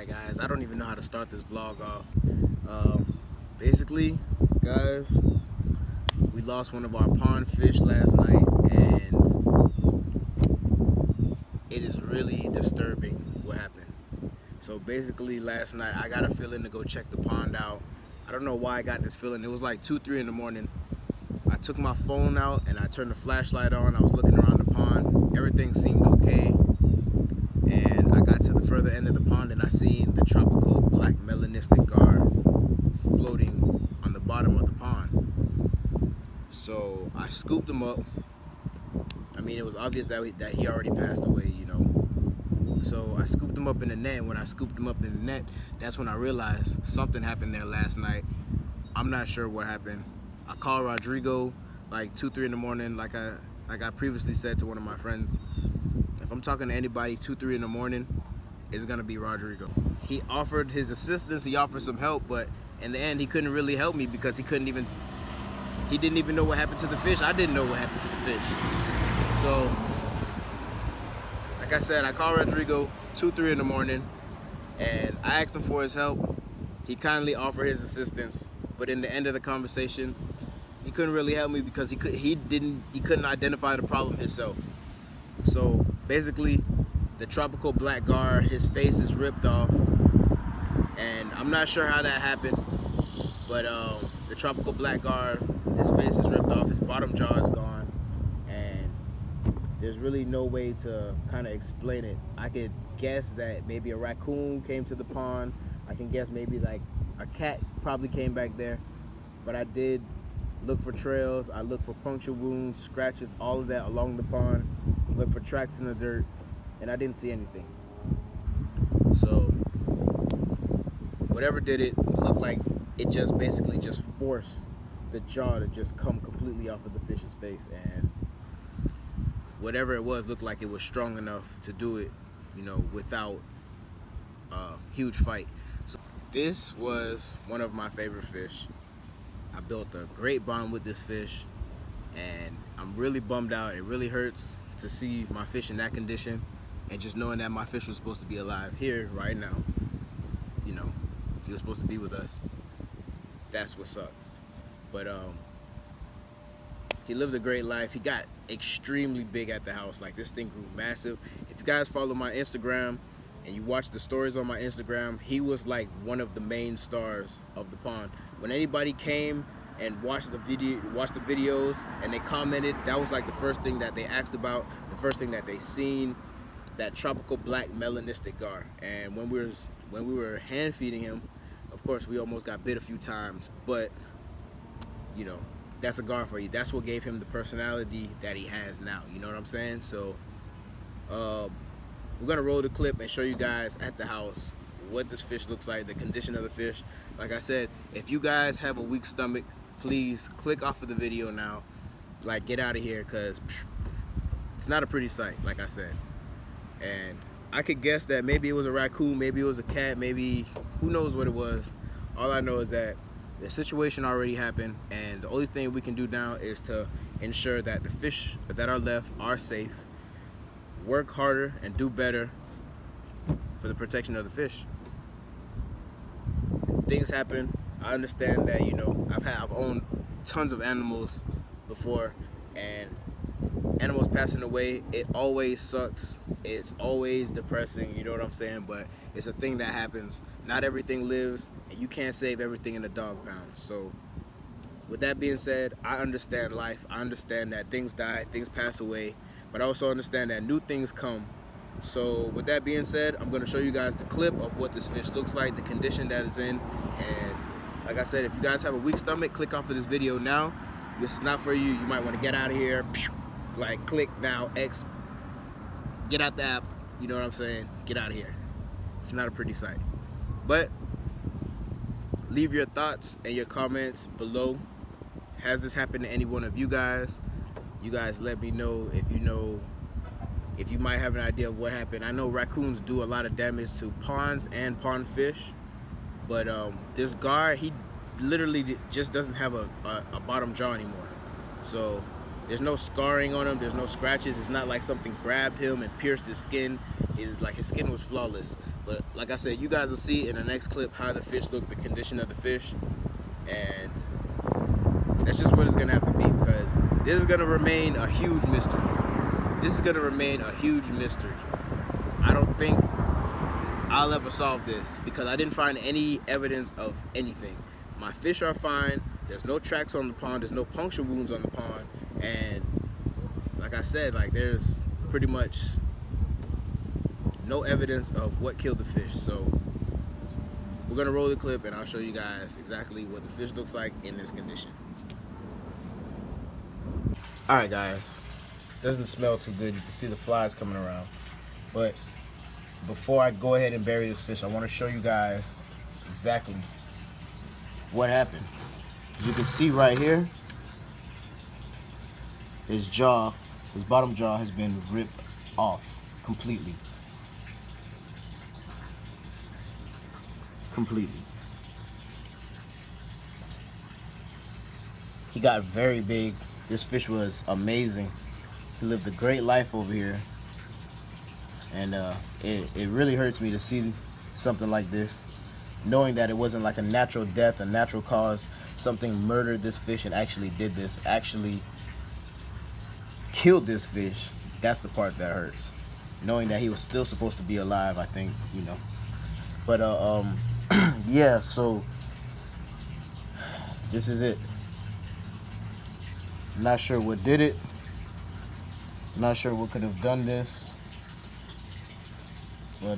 Alright guys, I don't even know how to start this vlog off. Basically, guys, we lost one of our pond fish last night and it is really disturbing what happened. So basically last night I got a feeling to go check the pond out. I don't know why I got this feeling. It was like 2, 3 in the morning. I took my phone out and I turned the flashlight on. I was looking around the pond. Everything seemed okay. And I got to the further end of the pond and I seen the tropical black melanistic gar floating on the bottom of the pond. So I scooped him up. I mean, it was obvious that he already passed away, you know. So I scooped him up in the net, and when I scooped him up in the net, that's when I realized something happened there last night. I'm not sure what happened. I called Rodrigo like 2, 3 in the morning, like I previously said to one of my friends. If I'm talking to anybody 2, 3 in the morning, it's gonna be Rodrigo. He offered his assistance, he offered some help, but in the end he couldn't really help me because he didn't even know what happened to the fish. I didn't know what happened to the fish. So, like I said, I called Rodrigo 2, 3 in the morning and I asked him for his help. He kindly offered his assistance, but in the end of the conversation, he couldn't really help me because he couldn't identify the problem himself. So basically, the tropical black gar, his face is ripped off, and I'm not sure how that happened, but the tropical black gar, his face is ripped off, his bottom jaw is gone, and there's really no way to kind of explain it. I could guess that maybe a raccoon came to the pond. I can guess maybe like a cat probably came back there, but I did look for trails. I looked for puncture wounds, scratches, all of that along the pond. Looked for tracks in the dirt, and I didn't see anything. So whatever did it looked like it just basically just forced the jaw to just come completely off of the fish's face, and whatever it was looked like it was strong enough to do it, you know, without a huge fight. So this was one of my favorite fish. I built a great bond with this fish, and I'm really bummed out. It really hurts to see my fish in that condition, and just knowing that my fish was supposed to be alive here right now. You know, he was supposed to be with us. That's what sucks. But he lived a great life. He got extremely big at the house. Like, this thing grew massive. If you guys follow my Instagram and you watch the stories on my Instagram, he was like one of the main stars of the pond. When anybody came and watched the videos and they commented, that was like the first thing that they asked about, the first thing that they seen, that tropical black melanistic gar. And when we were hand feeding him, of course we almost got bit a few times, but you know, that's a gar for you. That's what gave him the personality that he has now, you know what I'm saying? So we're gonna roll the clip and show you guys at the house what this fish looks like, the condition of the fish. Like I said, if you guys have a weak stomach, please click off of the video now. Like, get out of here, because it's not a pretty sight, like I said. And I could guess that maybe it was a raccoon, maybe it was a cat, maybe who knows what it was. All I know is that the situation already happened, and the only thing we can do now is to ensure that the fish that are left are safe, work harder and do better for the protection of the fish. Things happen. I understand that, you know, I've owned tons of animals before, and animals passing away, it always sucks. It's always depressing, you know what I'm saying? But it's a thing that happens. Not everything lives, and you can't save everything in a dog pound. So with that being said, I understand life. I understand that things die, things pass away, but I also understand that new things come. So with that being said, I'm going to show you guys the clip of what this fish looks like, the condition that it's in. And like I said, if you guys have a weak stomach, click off of this video now. This is not for you. You might want to get out of here. Like, click now, X, get out the app. You know what I'm saying? Get out of here. It's not a pretty sight. But leave your thoughts and your comments below. Has this happened to any one of you guys? You guys let me know if you know, if you might have an idea of what happened. I know raccoons do a lot of damage to ponds and pond fish, but this gar, he literally just doesn't have a bottom jaw anymore. So there's no scarring on him, there's no scratches. It's not like something grabbed him and pierced his skin. his skin was flawless. But like I said, you guys will see in the next clip how the fish looked, the condition of the fish, and that's just what it's gonna have to be, because this is gonna remain a huge mystery. This is gonna remain a huge mystery. I don't think I'll ever solve this because I didn't find any evidence of anything. My fish are fine. There's no tracks on the pond. There's no puncture wounds on the pond, and like I said, like there's pretty much no evidence of what killed the fish. So we're gonna roll the clip and I'll show you guys exactly what the fish looks like in this condition. All right, guys, doesn't smell too good. You can see the flies coming around, but before I go ahead and bury this fish, I want to show you guys exactly what happened. As you can see right here, his jaw, his bottom jaw has been ripped off completely. He got very big. This fish was amazing. He lived a great life over here. And it really hurts me to see something like this, knowing that it wasn't like a natural death, a natural cause. Something murdered this fish and actually did this, actually killed this fish. That's the part that hurts. Knowing that he was still supposed to be alive, I think, you know. But yeah, so this is it. I'm not sure what did it. I'm not sure what could have done this. But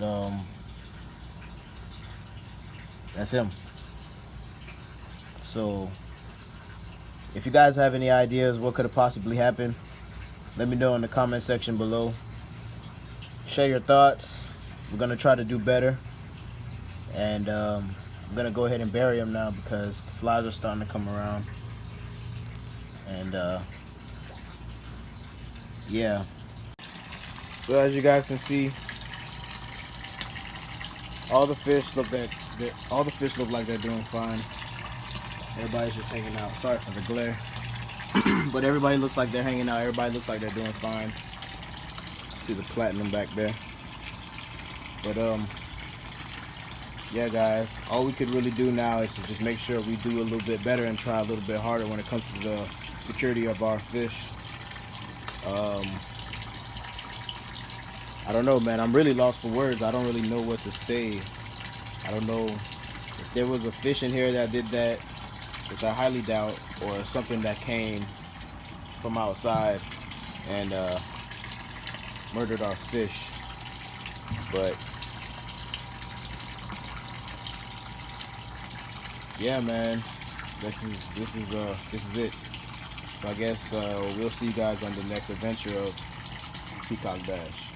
that's him. So if you guys have any ideas what could have possibly happened, let me know in the comment section below. Share your thoughts. We're gonna try to do better, and I'm gonna go ahead and bury him now because the flies are starting to come around. And yeah, so as you guys can see, all the fish look like they're doing fine. Everybody's just hanging out. Sorry for the glare. But everybody looks like they're hanging out. Everybody looks like they're doing fine. See the platinum back there. But yeah, guys, all we could really do now is to just make sure we do a little bit better and try a little bit harder when it comes to the security of our fish. I don't know, man. I'm really lost for words. I don't really know what to say. I don't know if there was a fish in here that did that, which I highly doubt, or something that came from outside and murdered our fish. But yeah, man, this is it. So I guess we'll see you guys on the next adventure of Peacock Bash.